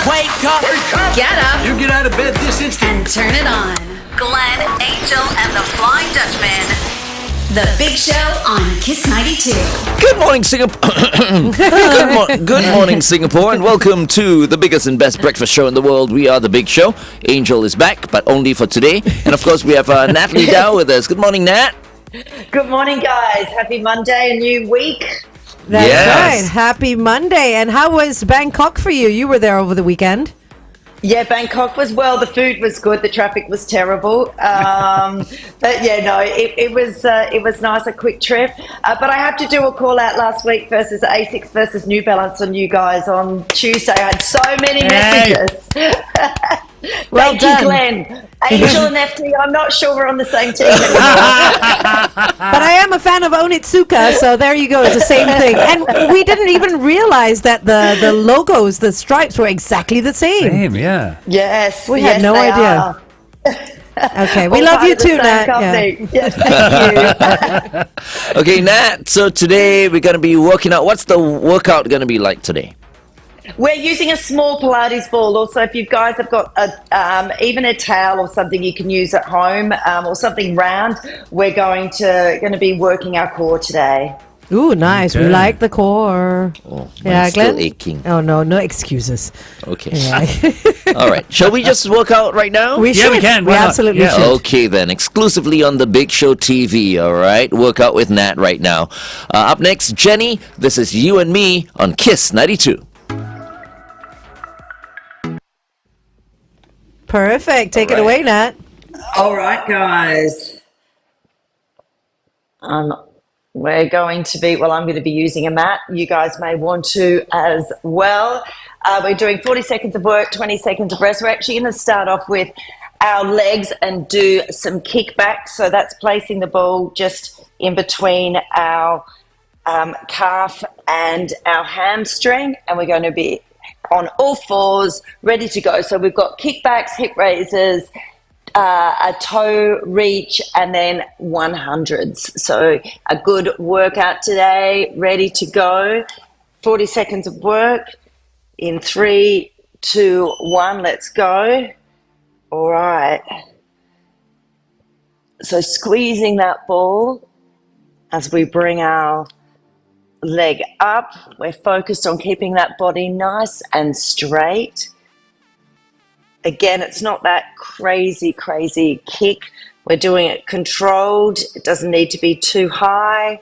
Wake up! Wake up! Get up You get out of bed this instant. and turn it on. Glenn, Angel, and the Flying Dutchman. The Big Show on Kiss 92. Good morning, Singapore. Good morning, Singapore, and welcome to the biggest and best breakfast show in the world. We are the Big Show. Angel is back, but only for today. And of course, we have Natalie Dau with us. Good morning, Nat. Good morning, guys. Happy Monday, a new week. That's Yes. right. Happy Monday. And how was Bangkok for you? You were there over the weekend. Yeah, Bangkok was well. The food was good. The traffic was terrible. But yeah, no, it was nice, a quick trip. But I have to do a call out last week versus Asics versus New Balance on you guys on Tuesday. I had so many messages. Well Thank done. you, Glenn. Angel and FT, I'm not sure we're on the same team anymore. But I am a fan of Onitsuka, so there you go. It's the same thing. And we didn't even realize that the logos, the stripes were exactly the same. Same, yeah. Yes. We had yes, no they idea. are. Okay, we All love part you of the too, same Nat. Yeah. company. Yeah, thank you. Okay, Nat. So today we're going to be working out. What's the workout going to be like today? We're using a small Pilates ball. Also, if you guys have got even a towel or something you can use at home or something round, we're going to be working our core today. Ooh, nice. We Okay. like the core. Oh, Yeah, mine's Glenn? still aching. Oh, no excuses. Okay. Yeah. All right. Shall we just work out right now? We Yeah, should. we can. We Why not? absolutely Yeah. should. Okay, then. Exclusively on the Big Show TV, all right? Workout with Nat right now. Up next, Jenny. This is You and Me on Kiss 92. Perfect. Take it All right. away, Nat. All right, guys. We're going to be, well, I'm going to be using a mat. You guys may want to as well. We're doing 40 seconds of work, 20 seconds of rest. We're actually going to start off with our legs and do some kickbacks. So that's placing the ball just in between our calf and our hamstring. And we're going to be on all fours, ready to go. So we've got kickbacks, hip raises, a toe reach, and then 100s. So a good workout today, ready to go. 40 seconds of work in 3, 2, 1. Let's go. All right. So squeezing that ball as we bring our leg up. We're focused on keeping that body nice and straight. Again, it's not that crazy kick. We're doing it controlled. It doesn't need to be too high.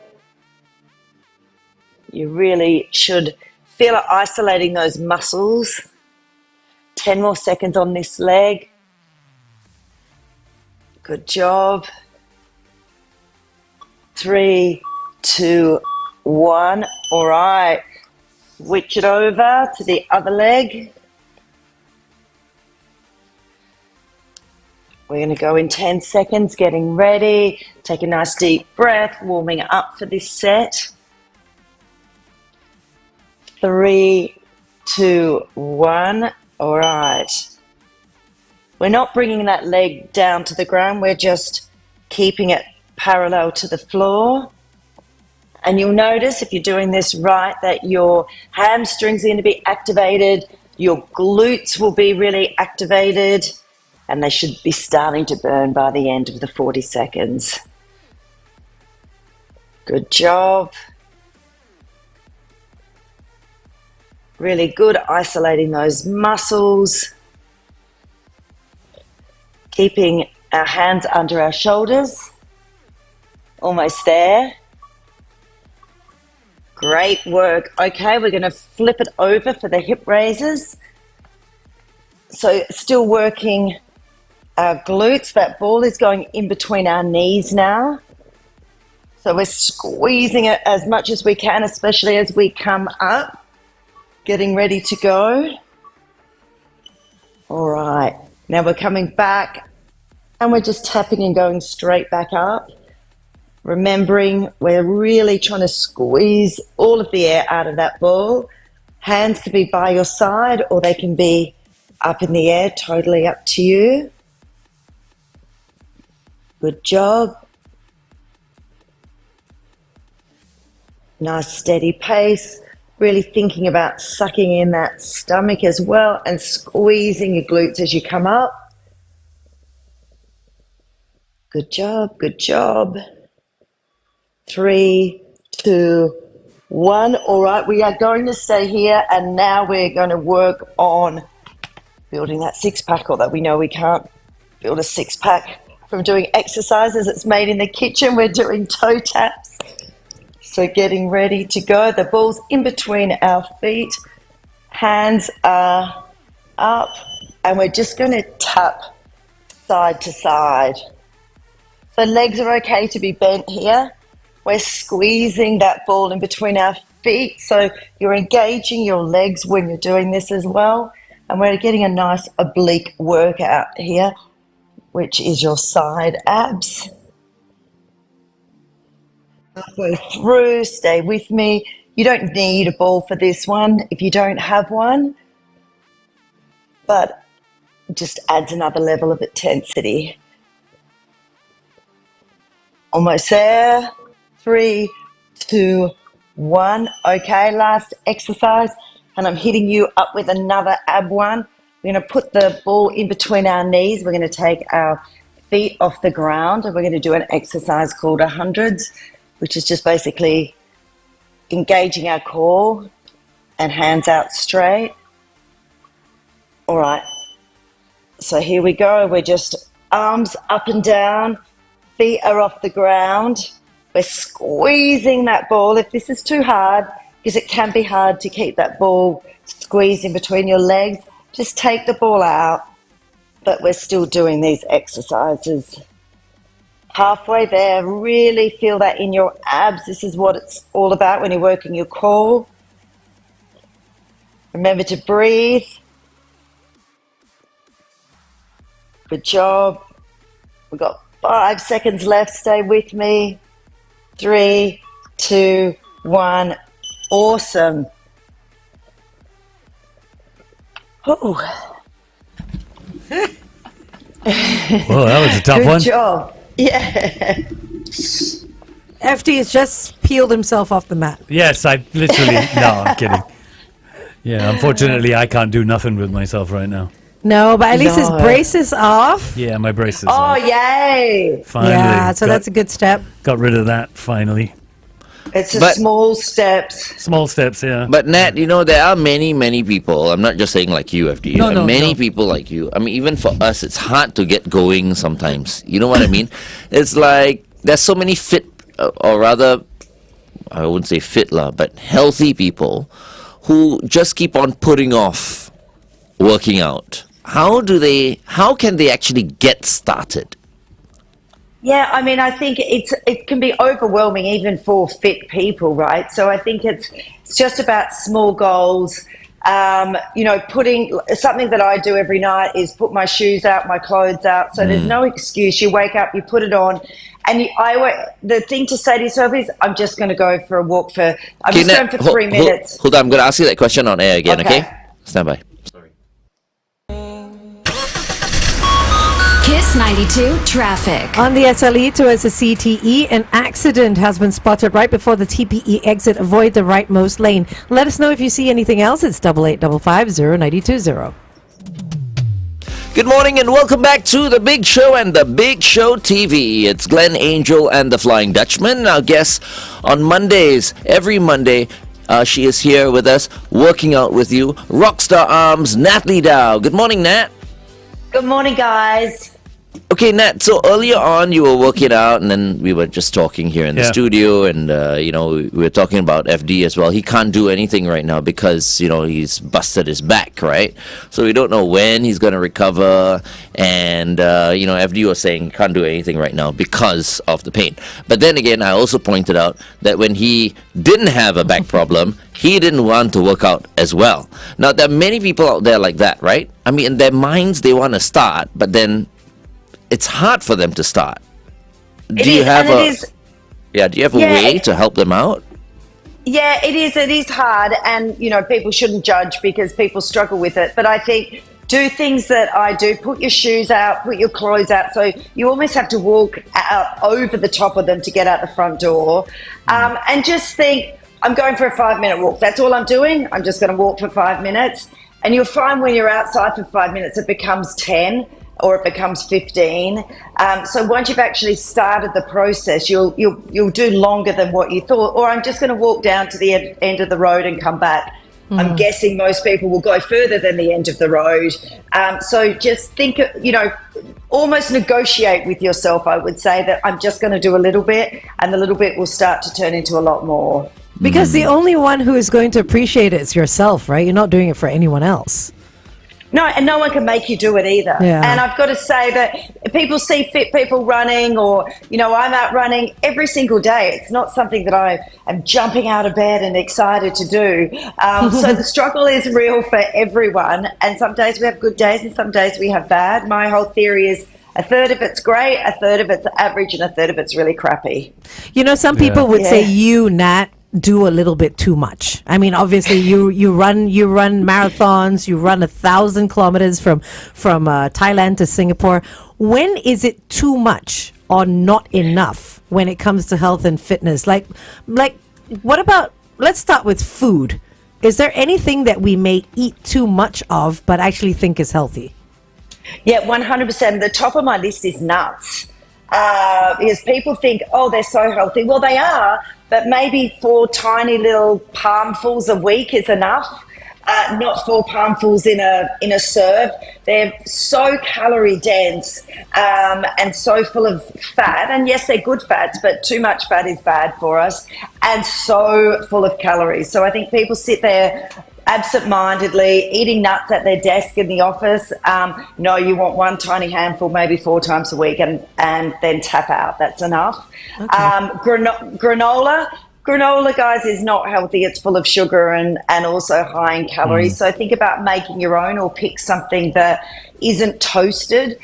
You really should feel it isolating those muscles. 10 more seconds on this leg. Good job. 3, 2, 1. All right. Switch it over to the other leg. We're going to go in 10 seconds, getting ready. Take a nice deep breath, warming up for this set. 3, 2, 1. All right. We're not bringing that leg down to the ground. We're just keeping it parallel to the floor. And you'll notice if you're doing this right that your hamstrings are going to be activated, your glutes will be really activated, and they should be starting to burn by the end of the 40 seconds. Good job. Really good isolating those muscles. Keeping our hands under our shoulders. Almost there. Great work. Okay, we're going to flip it over for the hip raises. So still working our glutes. That ball is going in between our knees now. So we're squeezing it as much as we can, especially as we come up. Getting ready to go. All right. Now we're coming back and we're just tapping and going straight back up. Remembering we're really trying to squeeze all of the air out of that ball. Hands can be by your side or they can be up in the air, totally up to you. Good job. Nice steady pace. really thinking about sucking in that stomach as well and squeezing your glutes as you come up. Good job, good job. 3, 2, 1. All right, we are going to stay here, and now we're going to work on building that six-pack, although we know we can't build a six-pack from doing exercises it's made in the kitchen. We're doing toe taps. So getting ready to go. The ball's in between our feet. Hands are up. And we're just going to tap side to side. So legs are okay to be bent here. We're squeezing that ball in between our feet. So you're engaging your legs when you're doing this as well. And we're getting a nice oblique workout here, which is your side abs. Halfway through, stay with me. You don't need a ball for this one if you don't have one, but it just adds another level of intensity. Almost there. 3, 2, 1. Okay, last exercise, and I'm hitting you up with another ab one. We're going to put the ball in between our knees. We're going to take our feet off the ground, and we're going to do an exercise called 100s, which is just basically engaging our core and hands out straight. All right, so here we go. We're just arms up and down, feet are off the ground. We're squeezing that ball. If this is too hard, because it can be hard to keep that ball squeezed in between your legs, just take the ball out. But we're still doing these exercises. Halfway there, really feel that in your abs. This is what it's all about when you're working your core. Remember to breathe. Good job. We've got 5 seconds left. Stay with me. 3, 2, 1. Awesome. Oh. Well, that was a tough one. Good job. Yeah. FD has just peeled himself off the mat. Yes, I literally... No, I'm kidding. Yeah, unfortunately, I can't do nothing with myself right now. No, but at least his brace is off. Yeah, my brace is Oh, off. yay. Finally. Yeah, so that's a good step. Got rid of that, finally. It's But- small steps. Small steps, yeah. But Nat, you know, there are many, many people. I'm not just saying like you, FD. No, many no. people like you. I mean, even for us, it's hard to get going sometimes. You know what I mean? It's like there's so many fit, or rather, I wouldn't say fit lah, but healthy people who just keep on putting off working out. How can they actually get started? Yeah, I mean, I think it can be overwhelming even for fit people, right? So I think it's just about small goals. Putting something that I do every night is put my shoes out, my clothes out. So there's no excuse. You wake up, you put it on, and the thing to say to yourself is, I'm just going to go for a walk I'm just Nat, going for 3 minutes. Hold on, I'm going to ask you that question on air again, okay? Stand by. Kiss 92 traffic. On the SLE towards the CTE, an accident has been spotted right before the TPE exit. Avoid the rightmost lane. Let us know if you see anything else. It's 8855-0920. Good morning and welcome back to The Big Show and The Big Show TV. It's Glenn, Angel, and the Flying Dutchman. Our guest on Mondays, every Monday, she is here with us, working out with you. Rockstararms, Natalie Dau. Good morning, Nat. Good morning, guys. Okay, Nat, so earlier on you were working out and then we were just talking here in the studio and, we were talking about FD as well. He can't do anything right now because, he's busted his back, right? So we don't know when he's going to recover and, FD was saying he can't do anything right now because of the pain. But then again, I also pointed out that when he didn't have a back problem, he didn't want to work out as well. Now, there are many people out there like that, right? I mean, in their minds, they want to start, but then it's hard for them to start. Do you have a way to help them out? Yeah, it is. It is hard, and people shouldn't judge because people struggle with it. But I think do things that I do. Put your shoes out, put your clothes out. So you almost have to walk out over the top of them to get out the front door, and just think, I'm going for a 5-minute walk. That's all I'm doing. I'm just going to walk for 5 minutes. And you'll find when you're outside for 5 minutes, it becomes 10 or it becomes 15. So once you've actually started the process, you'll do longer than what you thought. Or I'm just going to walk down to the end of the road and come back. I'm guessing most people will go further than the end of the road. So just think, almost negotiate with yourself, I would say, that I'm just going to do a little bit, and the little bit will start to turn into a lot more. Because the only one who is going to appreciate it is yourself, right? You're not doing it for anyone else. No, and no one can make you do it either. Yeah. And I've got to say that if people see fit people running, or, I'm out running every single day. It's not something that I am jumping out of bed and excited to do. So the struggle is real for everyone. And some days we have good days and some days we have bad. My whole theory is a third of it's great, a third of it's average, and a third of it's really crappy. Some people would say Nat, do a little bit too much. I mean, obviously, you run marathons, you run 1,000 kilometers from Thailand to Singapore. When is it too much or not enough when it comes to health and fitness? Like, what about? Let's start with food. Is there anything that we may eat too much of but actually think is healthy? Yeah, 100%. The top of my list is nuts. Because people think, they're so healthy. Well, they are, but maybe 4 tiny little palmfuls a week is enough. Not 4 palmfuls in a serve. They're so calorie dense and so full of fat. And yes, they're good fats, but too much fat is bad for us, and so full of calories. So I think people sit there absent-mindedly eating nuts at their desk in the office. No, you want 1 tiny handful maybe 4 times a week, and then tap out. That's enough. Okay. Granola, guys, is not healthy. It's full of sugar and also high in calories. So think about making your own, or pick something that isn't toasted.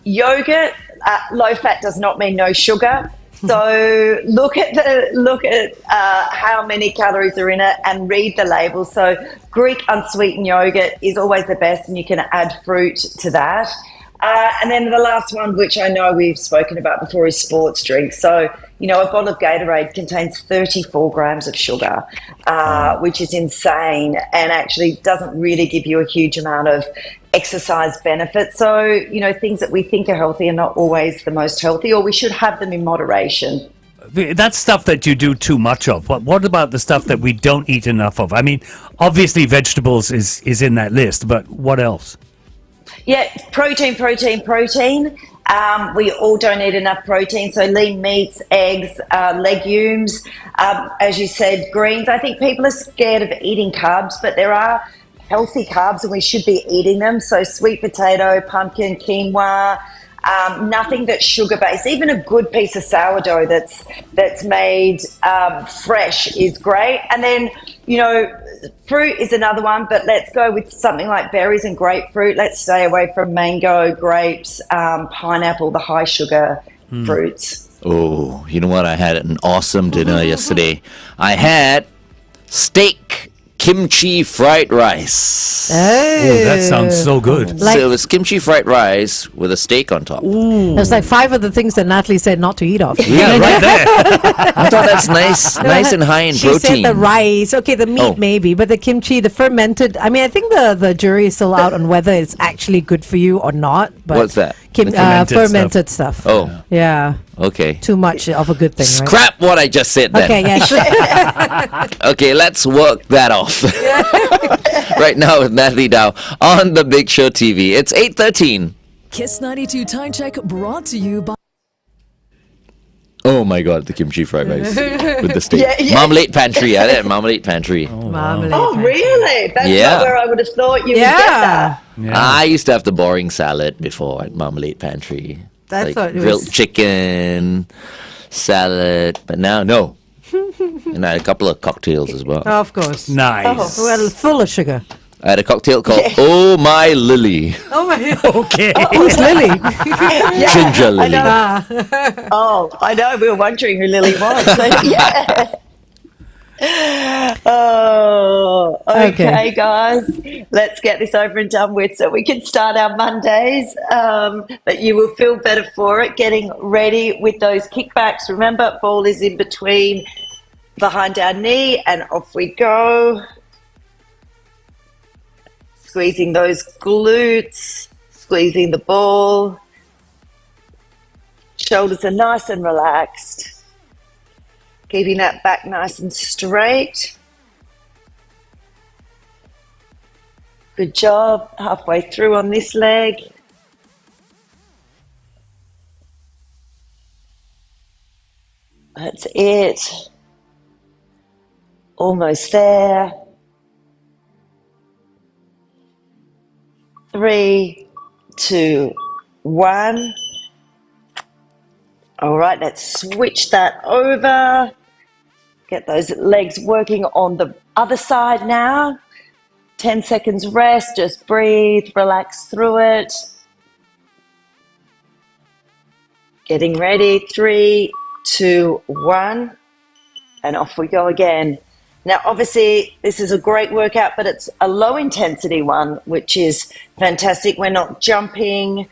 Yogurt, low fat does not mean no sugar. So look at how many calories are in it and read the label. So Greek unsweetened yogurt is always the best, and you can add fruit to that. And then the last one, which I know we've spoken about before, is sports drinks. So, a bottle of Gatorade contains 34 grams of sugar, which is insane, and actually doesn't really give you a huge amount of exercise benefit. So, things that we think are healthy are not always the most healthy, or we should have them in moderation. That's stuff that you do too much of. What about the stuff that we don't eat enough of? I mean, obviously vegetables is in that list, but what else? Yeah, protein. We all don't eat enough protein. So lean meats, eggs, legumes, as you said, greens. I think people are scared of eating carbs, but there are healthy carbs and we should be eating them. So sweet potato, pumpkin, quinoa, nothing that's sugar-based. Even a good piece of sourdough that's made fresh is great. And then, fruit is another one, but let's go with something like berries and grapefruit. Let's stay away from mango, grapes, pineapple, the high sugar fruits. Oh, you know what? I had an awesome dinner yesterday. I had steak kimchi fried rice. Oh, that sounds so good. So it was kimchi fried rice with a steak on top. There's like 5 of the things that Natalie said not to eat off. Yeah, right there. I thought that's nice and high in She protein. said the rice, okay, the meat maybe, but the kimchi, the fermented. I mean, I think the jury is still out on whether it's actually good for you or not. But What's that? Fermented stuff. Oh, yeah. Okay. Too much of a good thing, right? Scrap what I just said then. Okay, yeah, sure. Okay, let's work that off. Right now with Natalie Dau on The Big Show TV. It's 8:13. Kiss 92 Time Check brought to you by... Oh my God, the kimchi fried rice with the steak. Yeah. Marmalade Pantry. I did Marmalade Pantry. Marmalade. Really? That's Yeah. not where I would have thought you would get that. Yeah. I used to have the boring salad before at Marmalade Pantry. That's what it grilled was. chicken, salad, but now no. And I had a couple of cocktails as well. Of course. Nice. Well, full of sugar. I had a cocktail called Oh My Lily. Oh my. Okay. Who's Lily? Ginger I Lily. know. I know. We were wondering who Lily was. So, yeah. Oh, okay, guys. Let's get this over and done with so we can start our Mondays. But you will feel better for it. Getting ready with those kickbacks. Remember, ball is in between behind our knee, and off we go. Squeezing those glutes, squeezing the ball. Shoulders are nice and relaxed. Keeping that back nice and straight. Good job. Halfway through on this leg. That's it. Almost there. 3, 2, 1. All right, let's switch that over. Get those legs working on the other side now. 10 seconds rest, just breathe, relax through it. Getting ready, 3, 2, 1, and off we go again. Now, obviously, this is a great workout, but it's a low intensity one, which is fantastic. We're not jumping,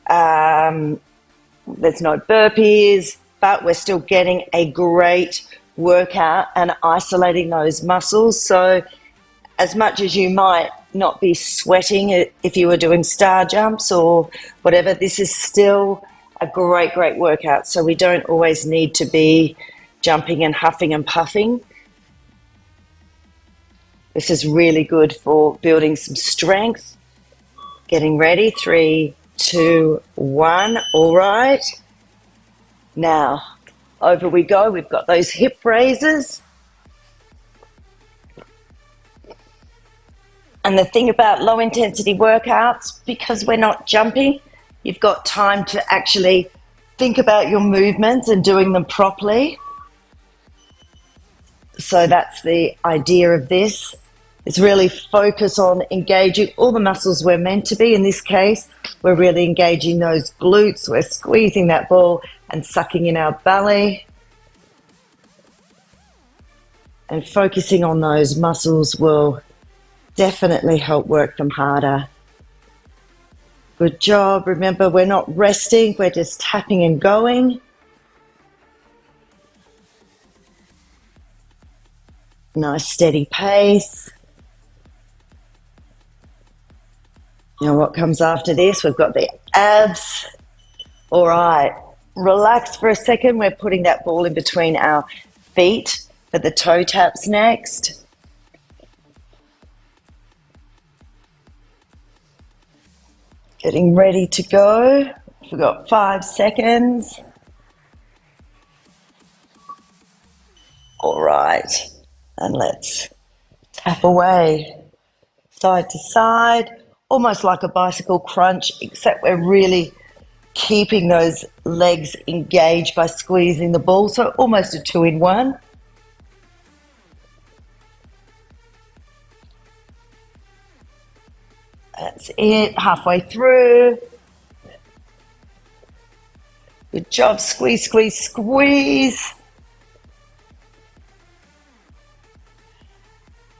there's no burpees, but we're still getting a great workout and isolating those muscles. So as much as you might not be sweating if you were doing star jumps or whatever, this is still a great workout. So we don't always need to be jumping and huffing and puffing. This is really good for building some strength. Getting ready, 3, 2, 1. All right. Now, over we go. We've got those hip raises. And the thing about low intensity workouts, because we're not jumping, you've got time to actually think about your movements and doing them properly. So that's the idea of this. It's really focus on engaging all the muscles we're meant to be. In this case, we're really engaging those glutes. We're squeezing that ball and sucking in our belly. And focusing on those muscles will definitely help work them harder. Good job. Remember, we're not resting. We're just tapping and going. Nice steady pace. Now what comes after this? We've got the abs. All right, relax for a second. We're putting that ball in between our feet for the toe taps next. Getting ready to go. We've got 5 seconds. All right, and let's tap away. Side to side. Almost like a bicycle crunch, except we're really keeping those legs engaged by squeezing the ball. So almost a 2-in-1. That's it, halfway through. Good job, squeeze, squeeze, squeeze.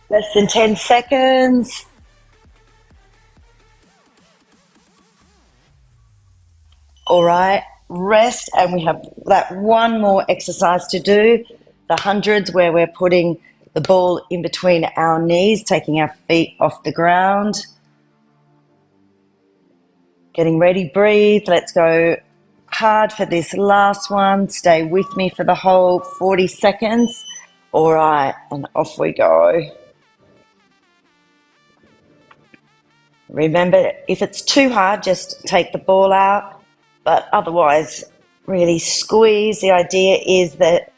Less than 10 seconds. All right, rest, and we have that one more exercise to do, the hundreds, where we're putting the ball in between our knees, taking our feet off the ground. Getting ready, breathe. Let's go hard for this last one. Stay with me for the whole 40 seconds. All right, and off we go. Remember, if it's too hard, just take the ball out. But otherwise, really squeeze. The idea is that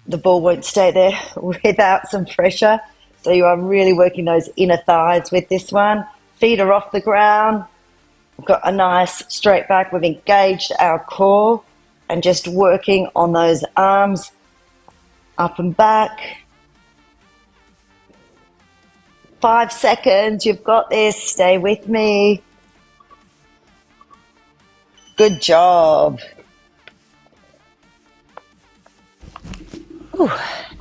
the ball won't stay there without some pressure. So you are really working those inner thighs with this one. Feet are off the ground. We've got a nice straight back. We've engaged our core and just working on those arms up and back. 5 seconds. You've got this. Stay with me. Good job. All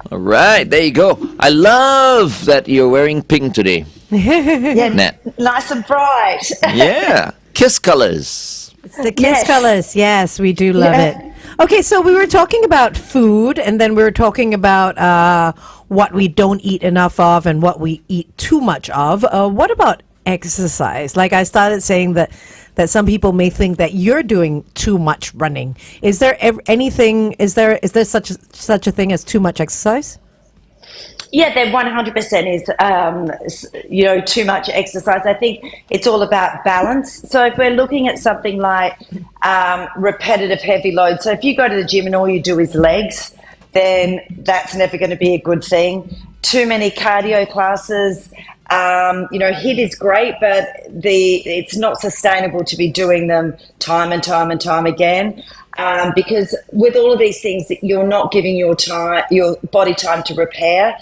right, there you go. I love that you're wearing pink today. Yeah, Nat. nice and bright. Yeah, kiss colors. It's the kiss Yes. colors. Yes, we do love Yeah. it. Okay, so we were talking about food, and then we were talking about what we don't eat enough of and what we eat too much of. What about exercise? Like I started saying that some people may think that you're doing too much running. Is there anything? Is there such a thing as too much exercise? Yeah, there 100% is, too much exercise. I think it's all about balance. So if we're looking at something like repetitive heavy load, so if you go to the gym and all you do is legs, then that's never going to be a good thing. Too many cardio classes, HIIT is great, but it's not sustainable to be doing them time and time and time again. Because with all of these things, you're not giving your body time to repair.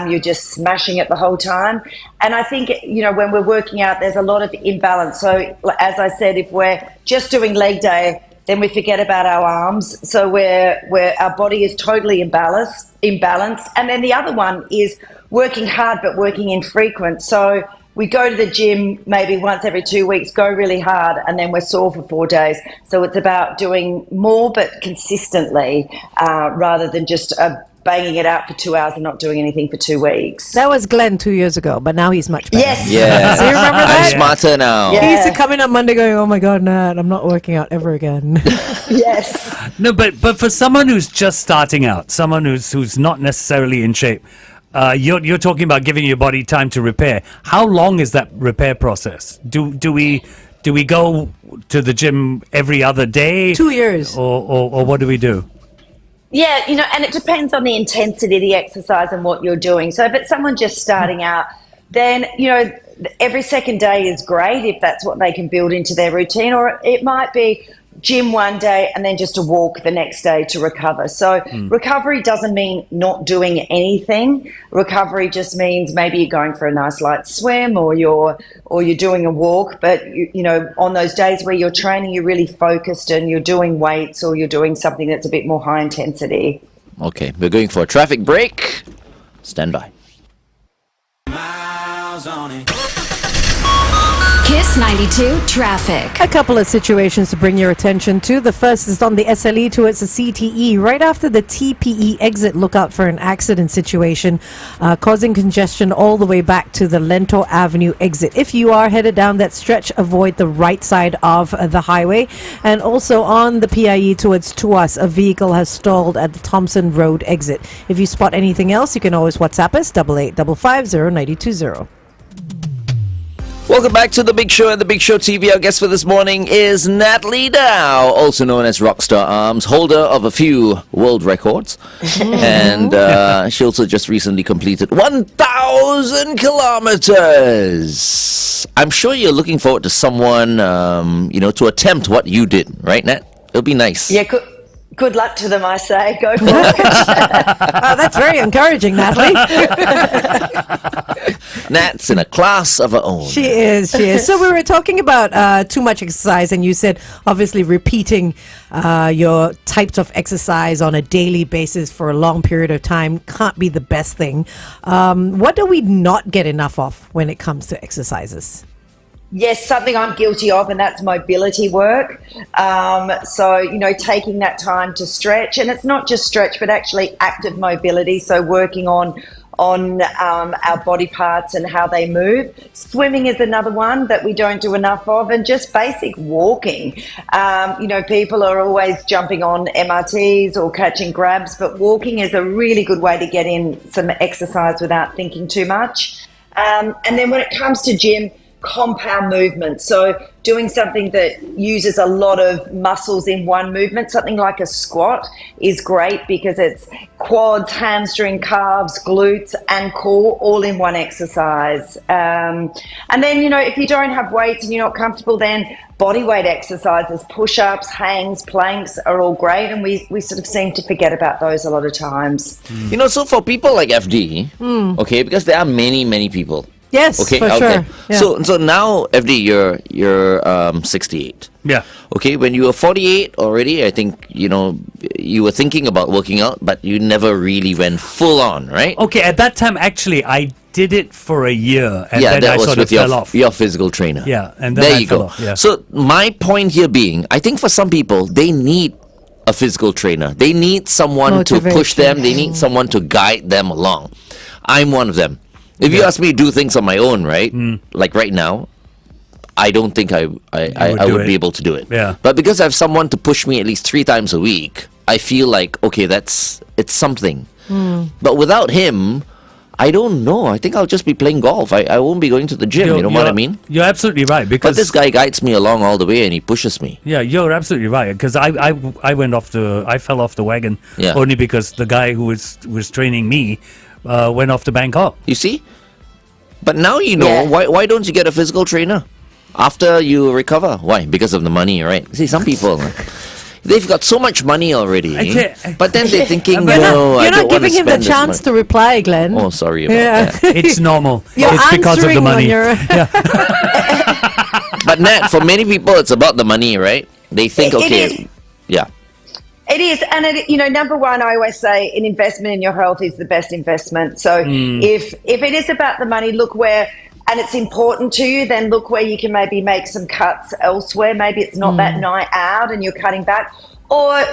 You're just smashing it the whole time. And I think, when we're working out, there's a lot of imbalance. So as I said, if we're just doing leg day, then we forget about our arms. So where our body is totally imbalanced. And then the other one is working hard, but working infrequent. So we go to the gym maybe once every 2 weeks, go really hard, and then we're sore for 4 days. So it's about doing more, but consistently, rather than just banging it out for 2 hours and not doing anything for 2 weeks. That was Glenn 2 years ago, but now he's much better. Yes. Yeah. So you remember that? I'm smarter now. Yeah. He used to come in on Monday going, "Oh my God, Nat, I'm not working out ever again." Yes. No, but for someone who's just starting out, someone who's not necessarily in shape, you're talking about giving your body time to repair. How long is that repair process? Do we go to the gym every other day? 2 years. Or what do we do? Yeah, and it depends on the intensity of the exercise and what you're doing. So if it's someone just starting out, then, every second day is great if that's what they can build into their routine, or it might be gym one day and then just a walk the next day to recover. So recovery doesn't mean not doing anything. Recovery just means maybe you're going for a nice light swim or you're doing a walk, but on those days where you're training, you're really focused and you're doing weights or you're doing something that's a bit more high intensity. Okay, we're going for a traffic break. Stand by. Kiss 92 traffic. A couple of situations to bring your attention to. The first is on the SLE towards the CTE. Right after the TPE exit, look out for an accident situation causing congestion all the way back to the Lento Avenue exit. If you are headed down that stretch, avoid the right side of the highway. And also on the PIE towards Tuas, a vehicle has stalled at the Thompson Road exit. If you spot anything else, you can always WhatsApp us 8855509020. Welcome back to The Big Show and The Big Show TV. Our guest for this morning is Natalie Dau, also known as Rockstararms, holder of a few world records. And she also just recently completed 1,000 kilometers. I'm sure you're looking forward to someone, to attempt what you did, right, Nat? It'll be nice. Yeah, good luck to them, I say. Go for it. That's very encouraging, Natalie. Nat's in a class of her own. She is. So we were talking about too much exercise, and you said obviously repeating your types of exercise on a daily basis for a long period of time can't be the best thing. What do we not get enough of when it comes to exercises? Yes, something I'm guilty of, and that's mobility work. So, taking that time to stretch, and it's not just stretch, but actually active mobility. So working on our body parts and how they move. Swimming is another one that we don't do enough of, and just basic walking. People are always jumping on MRTs or catching grabs, but walking is a really good way to get in some exercise without thinking too much. And then when it comes to gym, compound movement. So doing something that uses a lot of muscles in one movement, something like a squat is great because it's quads, hamstring, calves, glutes and core all in one exercise. And then, if you don't have weights and you're not comfortable, then body weight exercises, push-ups, hangs, planks are all great, and we sort of seem to forget about those a lot of times. So for people like FD, okay, because there are many people. Yes, okay, for out sure. there. Yeah. So now, FD, you're 68. Yeah. Okay, when you were 48 already, I think, you were thinking about working out, but you never really went full on, right? Okay, at that time, actually, I did it for a year, and then that I was sort with of fell off. your physical trainer. Yeah, and then there I you fell go. off, yeah. So my point here being, I think for some people, they need a physical trainer. They need someone to push them. They need someone to guide them along. I'm one of them. If you ask me to do things on my own, right? Like right now, I don't think I would be able to do it. Yeah. But because I have someone to push me at least 3 times a week, I feel like, okay, it's something. But without him, I don't know. I think I'll just be playing golf. I won't be going to the gym. You know what I mean? You're absolutely right. But this guy guides me along all the way and he pushes me. Yeah, you're absolutely right. Because I fell off the wagon only because the guy who was training me went off to Bangkok. You see? But now you know. Why don't you get a physical trainer after you recover? Why? Because of the money, right? See, some people, they've got so much money already. But then they're thinking, no, you're not giving him the chance to reply, Glenn. Oh, sorry about that. It's normal. You're it's because of the money. But Nat, for many people, it's about the money, right? They think, yeah. It is, and number one, I always say an investment in your health is the best investment. So if it is about the money, look where, and it's important to you, then look where you can maybe make some cuts elsewhere. Maybe it's not that night out and you're cutting back. Or,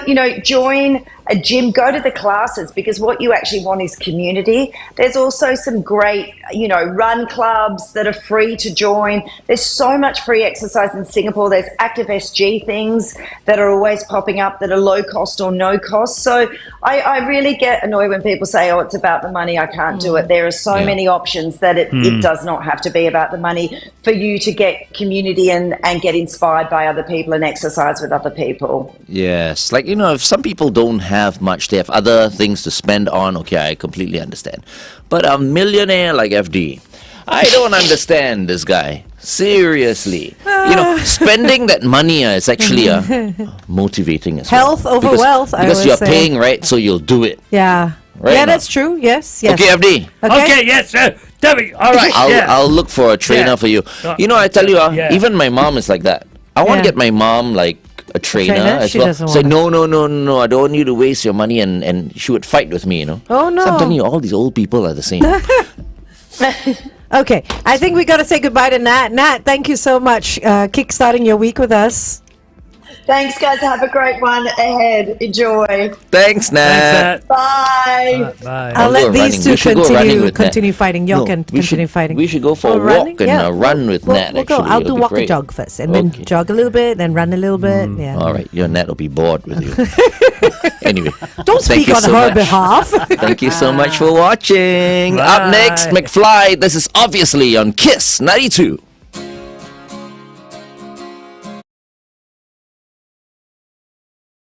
join a gym, go to the classes, because what you actually want is community. There's also some great, run clubs that are free to join. There's so much free exercise in Singapore. There's active SG things that are always popping up that are low cost or no cost. So I really get annoyed when people say, oh, it's about the money, I can't do it. There are so many options that it does not have to be about the money for you to get community and get inspired by other people and exercise with other people. Yes, like, if some people don't have much, they have other things to spend on, okay, I completely understand. But a millionaire like FD, I don't understand this guy. Seriously. Spending that money is actually motivating as well. Health over wealth, because you're paying, right? So you'll do it. Yeah. Right Yeah, that's true. Yes. Okay, FD. Okay, yes, Debbie, all right. I'll look for a trainer for you. I tell you, even my mom is like that. I want to get my mom like a trainer as She well. doesn't Say, want no, I don't want you to waste your money, and she would fight with me, Oh, no. So I'm telling you, all these old people are the same. Okay, I think we got to say goodbye to Nat. Nat, thank you so much. Kickstarting your week with us. Thanks, guys. Have a great one ahead. Enjoy. Thanks, Nat. Bye. Bye. I'll let go these running. two We should go running with continue Nat. fighting. Y'all can continue fighting. We should go for a running? walk and run with Nat. We'll go. Actually, I'll it'll do be walk and great. jog first, and then jog a little bit, then run a little bit. Yeah. All right, your Nat will be bored with you. Anyway, Don't thank speak you on so her much. behalf. Thank you so much for watching. Up next, Bye. McFly. This is obviously on Kiss 92.